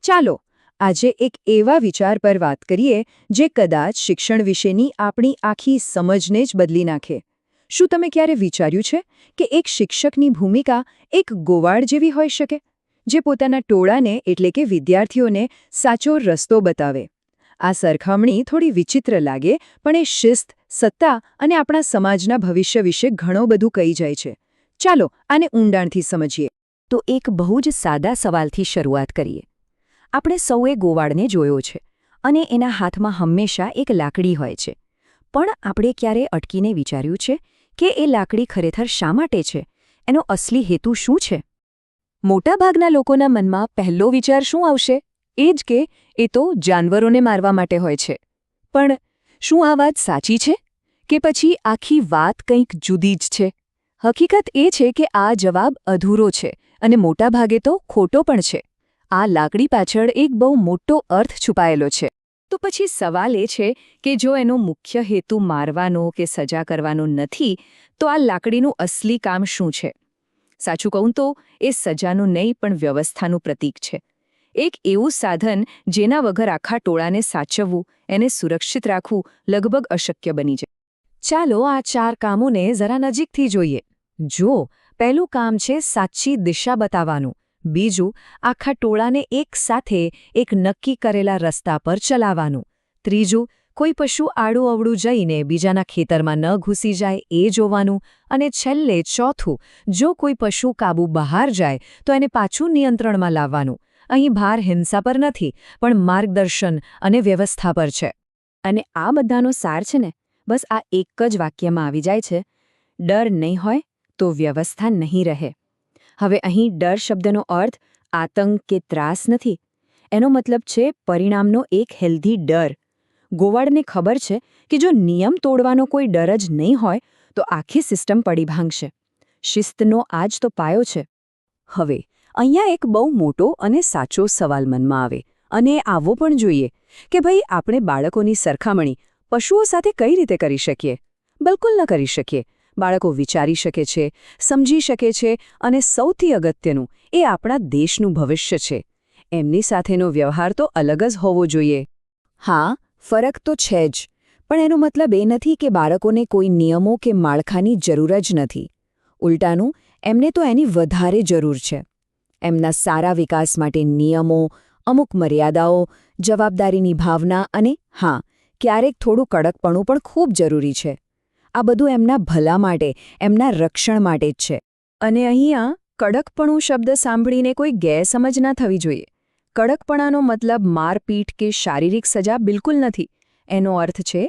ચાલો આજે એક એવા વિચાર પર વાત કરીએ જે કદાચ શિક્ષણ વિશેની આપણી આખી સમજને જ બદલી નાખે. શું તમે ક્યારે વિચાર્યું છે કે એક શિક્ષકની ભૂમિકા એક ગોવાળ જેવી હોઈ શકે, જે પોતાના ટોળાને એટલે કે વિદ્યાર્થીઓને સાચો રસ્તો બતાવે? આ સરખામણી થોડી વિચિત્ર લાગે, પણ એ શિસ્ત, સત્તા અને આપણા સમાજના ભવિષ્ય વિશે ઘણું બધું કહી જાય છે. ચાલો આને ઊંડાણથી સમજીએ. તો એક બહુ જ સાદા સવાલથી શરૂઆત કરીએ. આપણે સૌએ ગોવાળને જોયો છે અને એના હાથમાં હંમેશા એક લાકડી હોય છે. પણ આપણે ક્યારે અટકીને વિચાર્યું છે કે એ લાકડી ખરેખર શા માટે છે? એનો અસલી હેતુ શું છે? મોટાભાગના લોકોના મનમાં પહેલો વિચાર શું આવશે? એ જ કે એ તો જાનવરોને મારવા માટે હોય છે. પણ શું આ વાત સાચી છે? કે પછી આખી વાત કંઈક જુદી જ છે? હકીકત એ છે કે આ જવાબ અધૂરો છે અને મોટાભાગે તો ખોટો પણ છે. આ લાકડી પાછળ એક બહુ મોટો અર્થ છુપાયેલો છે. તો પછી સવાલ એ છે કે જો એનો મુખ્ય હેતુ મારવાનો કે સજા કરવાનો નથી, તો આ લાકડીનું અસલી કામ શું છે? સાચું કહું તો એ સજાનું નહીં પણ વ્યવસ્થાનું પ્રતીક છે. એક એવું સાધન જેના વગર આખા ટોળાને સાચવવું, એને સુરક્ષિત રાખવું લગભગ અશક્ય બની જાય. ચાલો આ 4 કામોને જરા નજીકથી જોઈએ. જો પહેલું કામ છે સાચી દિશા બતાવવાનું. બીજું, આખા ટોળાને એક સાથે એક નક્કી કરેલા રસ્તા પર ચલાવવાનું. ત્રીજું, કોઈ પશુ આડું અવળું જઈને બીજાના ખેતરમાં ન ઘૂસી જાય એ જોવાનું. અને છેલ્લે ચોથું, જો કોઈ પશુ કાબુ બહાર જાય તો એને પાછું નિયંત્રણમાં લાવવાનું. અહીં ભાર હિંસા પર નથી, પણ માર્ગદર્શન અને વ્યવસ્થા પર છે. અને આ બધાનો સાર છે ને, બસ આ એક જ વાક્યમાં આવી જાય છે: ડર નહીં હોય તો વ્યવસ્થા નહીં રહે. હવે અહીં ડર શબ્દનો અર્થ આતંક કે ત્રાસ નથી. એનો મતલબ છે પરિણામનો એક હેલ્ધી ડર. ગોવાળને ખબર છે કે જો નિયમ તોડવાનો કોઈ ડર જ નહીં હોય તો આખી સિસ્ટમ પડી ભાંગશે. શિસ્તનો આ જ તો પાયો છે. હવે અહીંયા એક બહુ મોટો અને સાચો સવાલ મનમાં આવે, અને આવો પણ જોઈએ કે ભાઈ, આપણે બાળકોની સરખામણી પશુઓ સાથે કઈ રીતે કરી શકીએ? બિલકુલ ન કરી શકીએ. બાળકો વિચારી શકે છે, સમજી શકે છે, અને સૌથી અગત્યનું, એ આપણા દેશનું ભવિષ્ય છે. એમની સાથેનો વ્યવહાર તો અલગ જ હોવો જોઈએ. હા, ફરક તો છે જ, પણ એનો મતલબ એ નથી કે બાળકોને કોઈ નિયમો કે માળખાની જરૂર જ નથી. ઉલટાનું, એમને તો એની વધારે જરૂર છે. એમના સારા વિકાસ માટે નિયમો, અમુક મર્યાદાઓ, જવાબદારીની ભાવના અને હા, ક્યારેક થોડું કડકપણું પણ ખૂબ જરૂરી છે. આ બધું એમના ભલા માટે, એમના રક્ષણ માટે જ છે. અને અહીંયા કડકપણું શબ્દ સાંભળીને કોઈ ગેરસમજ ના થવી જોઈએ. કડકપણાનો મતલબ મારપીટ કે શારીરિક સજા બિલકુલ નથી. એનો અર્થ છે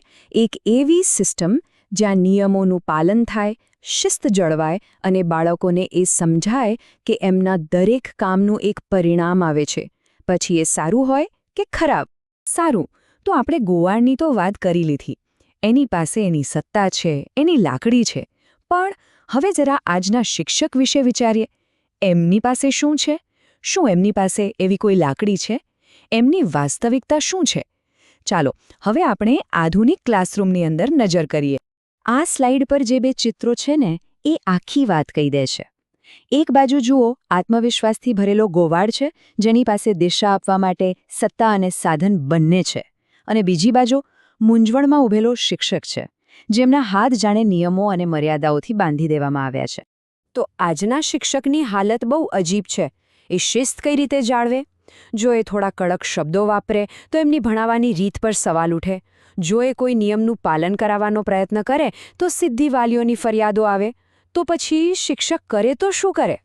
એક એવી સિસ્ટમ જ્યાં નિયમોનું પાલન થાય, શિસ્ત જળવાય અને બાળકોને એ સમજાય કે એમના દરેક કામનું એક પરિણામ આવે છે, પછી એ સારું હોય કે ખરાબ. સારું, તો આપણે ગોવાળની તો વાત કરી લીધી. એની પાસે એની સત્તા છે, એની લાકડી છે. પણ હવે જરા આજના શિક્ષક વિશે વિચારીએ. એમની પાસે શું છે? શું એમની પાસે એવી કોઈ લાકડી છે? એમની વાસ્તવિકતા શું છે? ચાલો હવે આપણે આધુનિક ક્લાસરૂમની અંદર નજર કરીએ. આ સ્લાઇડ પર જે 2 ચિત્રો છે ને, એ આખી વાત કહી દે છે. એક બાજુ જુઓ, આત્મવિશ્વાસથી ભરેલો ગોવાળ છે, જેની પાસે દિશા આપવા માટે સત્તા અને સાધન બંને છે. અને બીજી બાજુ મૂંઝવણમાં ઊભેલો શિક્ષક છે, જેમના હાથ જાણે નિયમો અને મર્યાદાઓથી બાંધી દેવામાં આવ્યા છે. તો આજના શિક્ષકની હાલત બહુ અજીબ છે. એ શિસ્ત કઈ રીતે જાળવે? જો એ થોડા કડક શબ્દો વાપરે તો એમની ભણાવવાની રીત પર સવાલ ઉઠે. જો એ કોઈ નિયમનું પાલન કરાવવાનો પ્રયત્ન કરે તો સીધી વાલીઓની ફરિયાદો આવે. તો પછી શિક્ષક કરે તો શું કરે?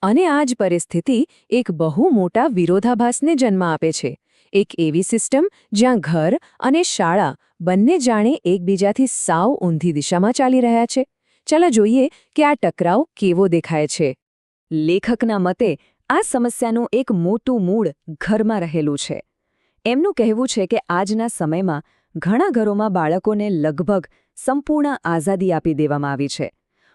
અને આ જ પરિસ્થિતિ એક બહુ મોટા વિરોધાભાસને જન્મ આપે છે. એક એવી સિસ્ટમ જ્યાં ઘર અને શાળા બંને જાણે એકબીજાથી સાવ ઊંધી દિશામાં ચાલી રહ્યા છે. ચાલો જોઈએ કે આ ટકરાવ કેવો દેખાય છે. લેખકના મતે આ સમસ્યાનું એક મોટું મૂળ ઘરમાં રહેલું છે. એમનું કહેવું છે કે આજના સમયમાં ઘણા ઘરોમાં બાળકોને લગભગ સંપૂર્ણ આઝાદી આપી દેવામાં આવી છે.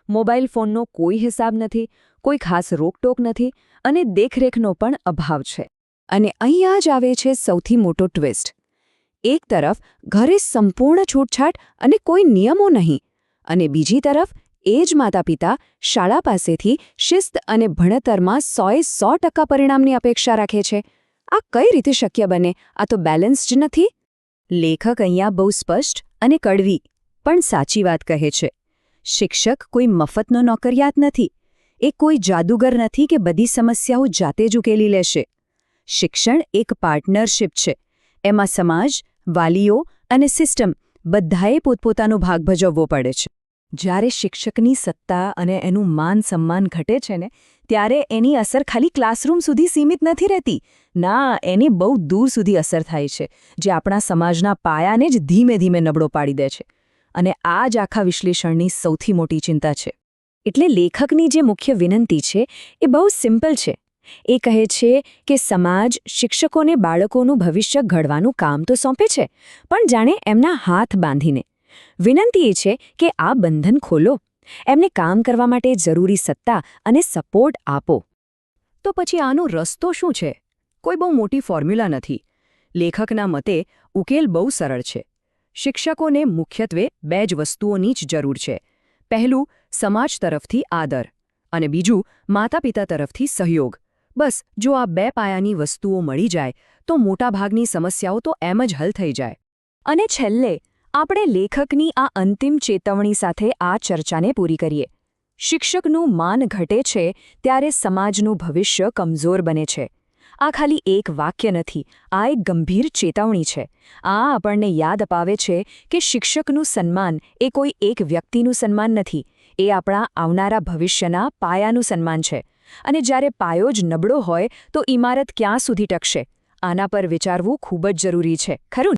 મોબાઈલ ફોનનો કોઈ હિસાબ નથી, કોઈ ખાસ રોકટોક નથી અને દેખરેખનો પણ અભાવ છે. અને અહીંયા જ આવે છે સૌથી મોટો ટ્વિસ્ટ. એક તરફ ઘરે સંપૂર્ણ છૂટછાટ અને કોઈ નિયમો નહીં, અને બીજી તરફ એ જ માતાપિતા શાળા પાસેથી શિસ્ત અને ભણતરમાં 100% પરિણામની અપેક્ષા રાખે છે. આ કઈ રીતે શક્ય બને? આ તો બેલેન્સ જ નથી. લેખક અહીંયા બહુ સ્પષ્ટ અને કડવી પણ સાચી વાત કહે છે. શિક્ષક કોઈ મફતનો નોકરિયાત નથી. એ કોઈ જાદુગર નથી કે બધી સમસ્યાઓ જાતે જ ઉકેલી લેશે. શિક્ષણ એક પાર્ટનરશિપ છે. એમાં સમાજ, વાલીઓ અને સિસ્ટમ બધાએ પોતપોતાનો ભાગ ભજવવો પડે છે. જ્યારે શિક્ષકની સત્તા અને એનું માન સન્માન ઘટે છે ને, ત્યારે એની અસર ખાલી ક્લાસરૂમ સુધી સીમિત નથી રહેતી. ના, એની બહુ દૂર સુધી અસર થાય છે, જે આપણા સમાજના પાયાને જ ધીમે ધીમે નબળો પાડી દે છે. અને આ જ આખા વિશ્લેષણની સૌથી મોટી ચિંતા છે. એટલે લેખકની જે મુખ્ય વિનંતી છે એ બહુ સિમ્પલ છે. એ કહે છે કે સમાજ શિક્ષકોને બાળકોનું ભવિષ્ય ઘડવાનું કામ તો સોંપે છે, પણ જાણે એમના હાથ બાંધીને. વિનંતી એ છે કે આ બંધન ખોલો, એમને કામ કરવા માટે જરૂરી સત્તા અને સપોર્ટ આપો. તો પછી આનો રસ્તો શું છે? કોઈ બહુ મોટી ફોર્મ્યુલા નથી. લેખકના મતે ઉકેલ બહુ સરળ છે. શિક્ષકોને મુખ્યત્વે 2 જ વસ્તુઓની જ જરૂર છે. પહેલું, સમાજ તરફથી આદર, અને બીજું, માતા-પિતા તરફથી સહયોગ. બસ જો આ 2 પાયાની વસ્તુઓ મળી જાય તો મોટાભાગની સમસ્યાઓ તો એમ જ હલ થઈ જાય. અને છેલ્લે આપણે લેખકની આ અંતિમ ચેતવણી સાથે આ ચર્ચાને પૂરી કરીએ. શિક્ષકનું માન ઘટે છે ત્યારે સમાજનું ભવિષ્ય કમજોર બને છે. આ ખાલી એક વાક્ય નથી, આ એક ગંભીર ચેતવણી છે. આ આપણને યાદ અપાવે છે કે શિક્ષકનું સન્માન એ કોઈ એક વ્યક્તિનું સન્માન નથી, એ આપણા આવનારા ભવિષ્યના પાયાનું સન્માન છે. અને જ્યારે પાયો જ નબળો હોય તો ઇમારત ક્યાં સુધી ટકશે? આના પર વિચારવું ખૂબ જ જરૂરી છે, ખરું?